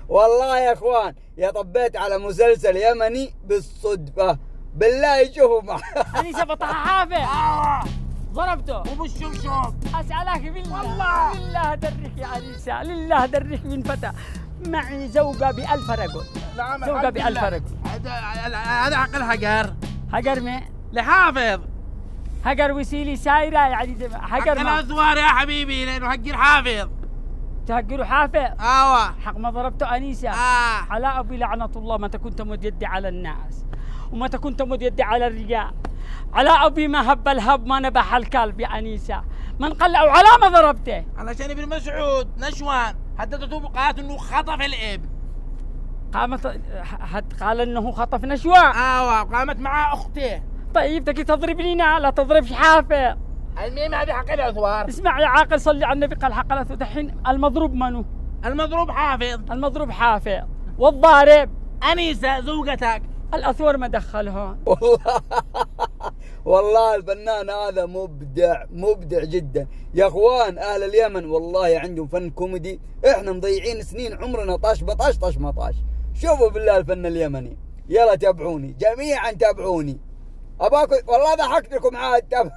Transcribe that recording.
والله يا اخوان يا طبيت على مسلسل يمني بالصدفة، بالله شوفوا أنيسة بطحها حافظ ضربته مو بالشمشم. أسألك بالله والله لله درك يا أنيسة، لله درك من فتى معي زوجة ب1000 رجل. نعم زوجة ب1000 رجل. هذا عقل حجر. حجر مين؟ لحافظ. حجر وسيلي سايرة يعني حجر ما الأزوار يا حبيبي لأنه حجر حافظ. تهجروا حافظ. حق ما ضربته أنيسة. على أبي لعنة الله متى كنت مد يدي على الناس ومتى كنت مد يدي على الرجال. على أبي ما هب الهب ما نبح الكلب يا أنيسة. من قلع على ما ضربته علشان ابن مسعود نشوان حددته بقات انه خطف الابن. قامت قال انه خطف نشوان. قامت مع اخته. طيب تكي تضربني لا تضربش حافظ. المهم هذه حق الأزوار. اسمع يا عاقل صلي على النبي قال حق الأثوار. دحين المضروب منو؟ المضروب حافظ. المضروب حافظ والضارب أنيسة زوجتك. الأثوار ما دخلها. والله الفنان هذا مبدع جدا يا اخوان. اهل اليمن والله عندهم فن كوميدي، احنا مضيعين سنين عمرنا طاش بطاش طاش مطاش. شوفوا بالله الفن اليمني. يلا تابعوني جميعا، تابعوني اباكم والله ضحكتكم عاد.